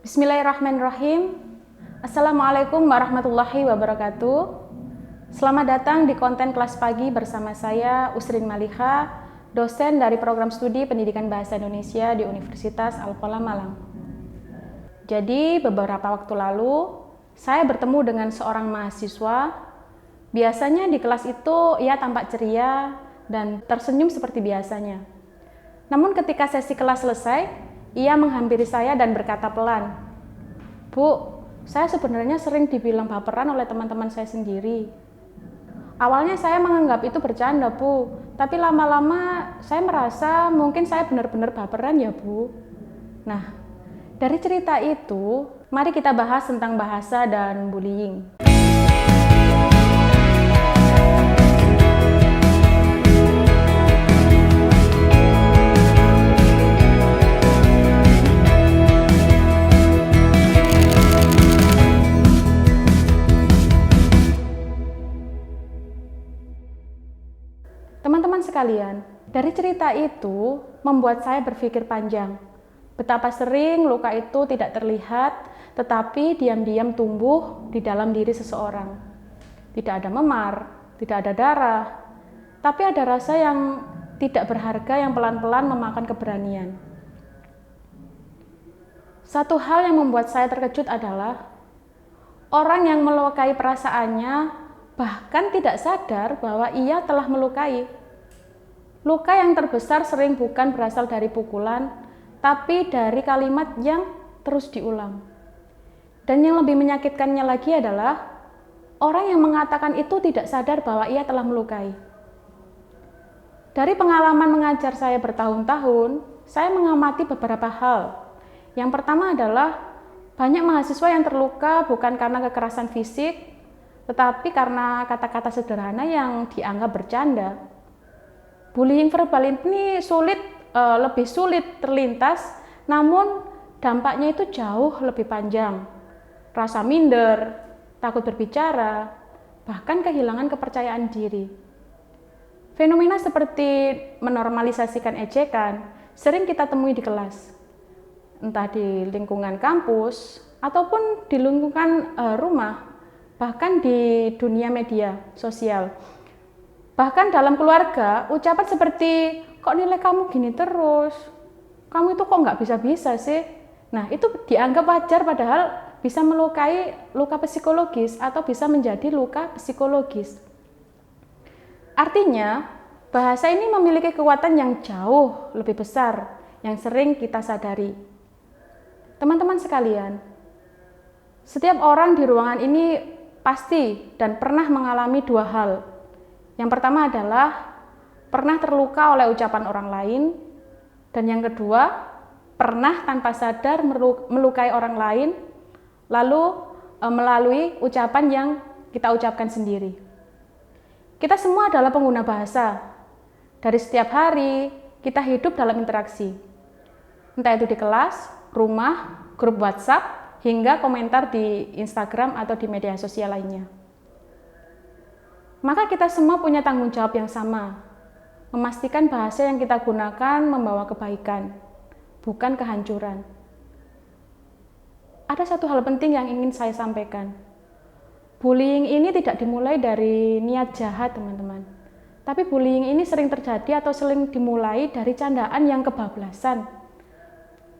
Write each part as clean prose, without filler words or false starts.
Bismillahirrahmanirrahim. Assalamualaikum warahmatullahi wabarakatuh. Selamat datang di konten kelas pagi bersama saya Usrin Maliha, dosen dari program studi Pendidikan Bahasa Indonesia di Universitas Al-Qalam Malang. Jadi beberapa waktu lalu saya bertemu dengan seorang mahasiswa. Biasanya di kelas itu ia tampak ceria dan tersenyum seperti biasanya. Namun ketika sesi kelas selesai, ia menghampiri saya dan berkata pelan, "Bu, saya sebenarnya sering dibilang baperan oleh teman-teman saya sendiri. Awalnya saya menganggap itu bercanda, Bu, tapi lama-lama saya merasa mungkin saya benar-benar baperan ya, Bu." Nah, dari cerita itu, mari kita bahas tentang bahasa dan bullying. Teman-teman sekalian, dari cerita itu membuat saya berpikir panjang. Betapa sering luka itu tidak terlihat, tetapi diam-diam tumbuh di dalam diri seseorang. Tidak ada memar, tidak ada darah, tapi ada rasa yang tidak berharga yang pelan-pelan memakan keberanian. Satu hal yang membuat saya terkejut adalah orang yang melukai perasaannya bahkan tidak sadar bahwa ia telah melukai. Luka yang terbesar sering bukan berasal dari pukulan, tapi dari kalimat yang terus diulang. Dan yang lebih menyakitkannya lagi adalah orang yang mengatakan itu tidak sadar bahwa ia telah melukai. Dari pengalaman mengajar saya bertahun-tahun, saya mengamati beberapa hal. Yang pertama adalah banyak mahasiswa yang terluka bukan karena kekerasan fisik, tetapi karena kata-kata sederhana yang dianggap bercanda. Bullying verbal ini lebih sulit terlintas, namun dampaknya itu jauh lebih panjang. Rasa minder, takut berbicara, bahkan kehilangan kepercayaan diri. Fenomena seperti menormalisasikan ejekan sering kita temui di kelas, entah di lingkungan kampus ataupun di lingkungan rumah, bahkan di dunia media sosial. Bahkan dalam keluarga, ucapan seperti, "Kok nilai kamu gini terus? Kamu itu kok nggak bisa-bisa sih?" Nah, itu dianggap wajar padahal bisa melukai luka psikologis atau bisa menjadi luka psikologis. Artinya, bahasa ini memiliki kekuatan yang jauh lebih besar yang sering kita sadari. Teman-teman sekalian, setiap orang di ruangan ini pasti dan pernah mengalami dua hal. Yang pertama adalah pernah terluka oleh ucapan orang lain, dan yang kedua pernah tanpa sadar melukai orang lain lalu melalui ucapan yang kita ucapkan sendiri. Kita semua adalah pengguna bahasa. Dari setiap hari kita hidup dalam interaksi, entah itu di kelas, rumah, grup WhatsApp, hingga komentar di Instagram atau di media sosial lainnya. Maka kita semua punya tanggung jawab yang sama, memastikan bahasa yang kita gunakan membawa kebaikan, bukan kehancuran. Ada satu hal penting yang ingin saya sampaikan. Bullying ini tidak dimulai dari niat jahat, teman-teman. Tapi bullying ini sering terjadi atau sering dimulai dari candaan yang kebablasan.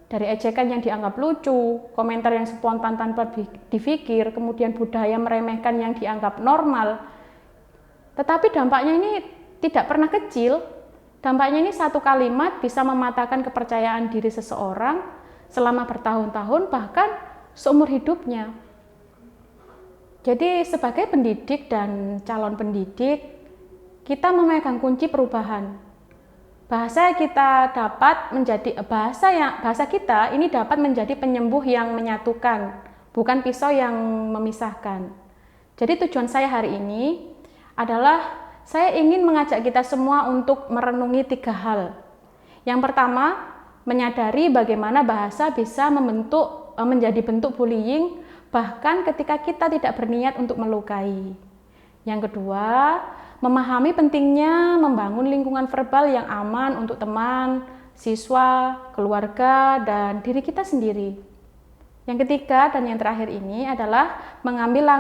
Dari ejekan yang dianggap lucu, komentar yang spontan tanpa dipikir, kemudian budaya meremehkan yang dianggap normal. Tetapi dampaknya ini tidak pernah kecil. Dampaknya ini satu kalimat bisa mematahkan kepercayaan diri seseorang selama bertahun-tahun, bahkan seumur hidupnya. Jadi sebagai pendidik dan calon pendidik, kita memegang kunci perubahan. Bahasa kita ini dapat menjadi penyembuh yang menyatukan, bukan pisau yang memisahkan. Jadi tujuan saya hari ini adalah saya ingin mengajak kita semua untuk merenungi tiga hal. Yang pertama, menyadari bagaimana bahasa bisa menjadi bentuk bullying bahkan ketika kita tidak berniat untuk melukai. Yang kedua, memahami pentingnya membangun lingkungan verbal yang aman untuk teman, siswa, keluarga, dan diri kita sendiri. Yang ketiga dan yang terakhir ini adalah mengambil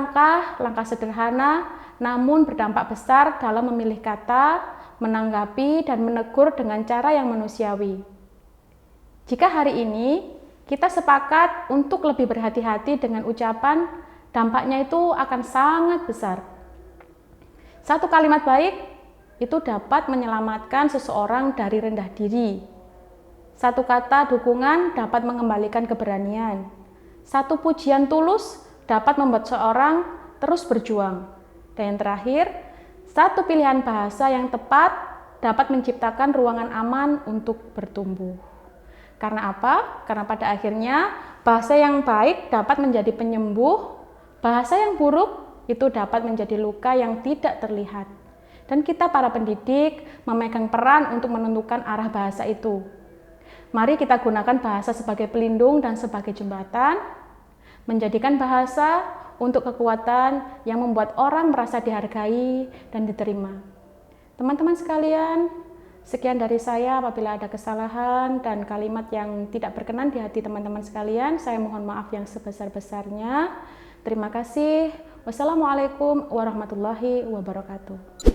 langkah sederhana namun berdampak besar dalam memilih kata, menanggapi, dan menegur dengan cara yang manusiawi. Jika hari ini kita sepakat untuk lebih berhati-hati dengan ucapan, dampaknya itu akan sangat besar. Satu kalimat baik itu dapat menyelamatkan seseorang dari rendah diri. Satu kata dukungan dapat mengembalikan keberanian. Satu pujian tulus dapat membuat seorang terus berjuang. Dan yang terakhir, satu pilihan bahasa yang tepat dapat menciptakan ruangan aman untuk bertumbuh. Karena apa? Karena pada akhirnya bahasa yang baik dapat menjadi penyembuh, bahasa yang buruk itu dapat menjadi luka yang tidak terlihat. Dan kita para pendidik memegang peran untuk menentukan arah bahasa itu. Mari kita gunakan bahasa sebagai pelindung dan sebagai jembatan, menjadikan bahasa untuk kekuatan yang membuat orang merasa dihargai dan diterima. Teman-teman sekalian, sekian dari saya. Apabila ada kesalahan dan kalimat yang tidak berkenan di hati teman-teman sekalian, saya mohon maaf yang sebesar-besarnya. Terima kasih. Wassalamualaikum warahmatullahi wabarakatuh.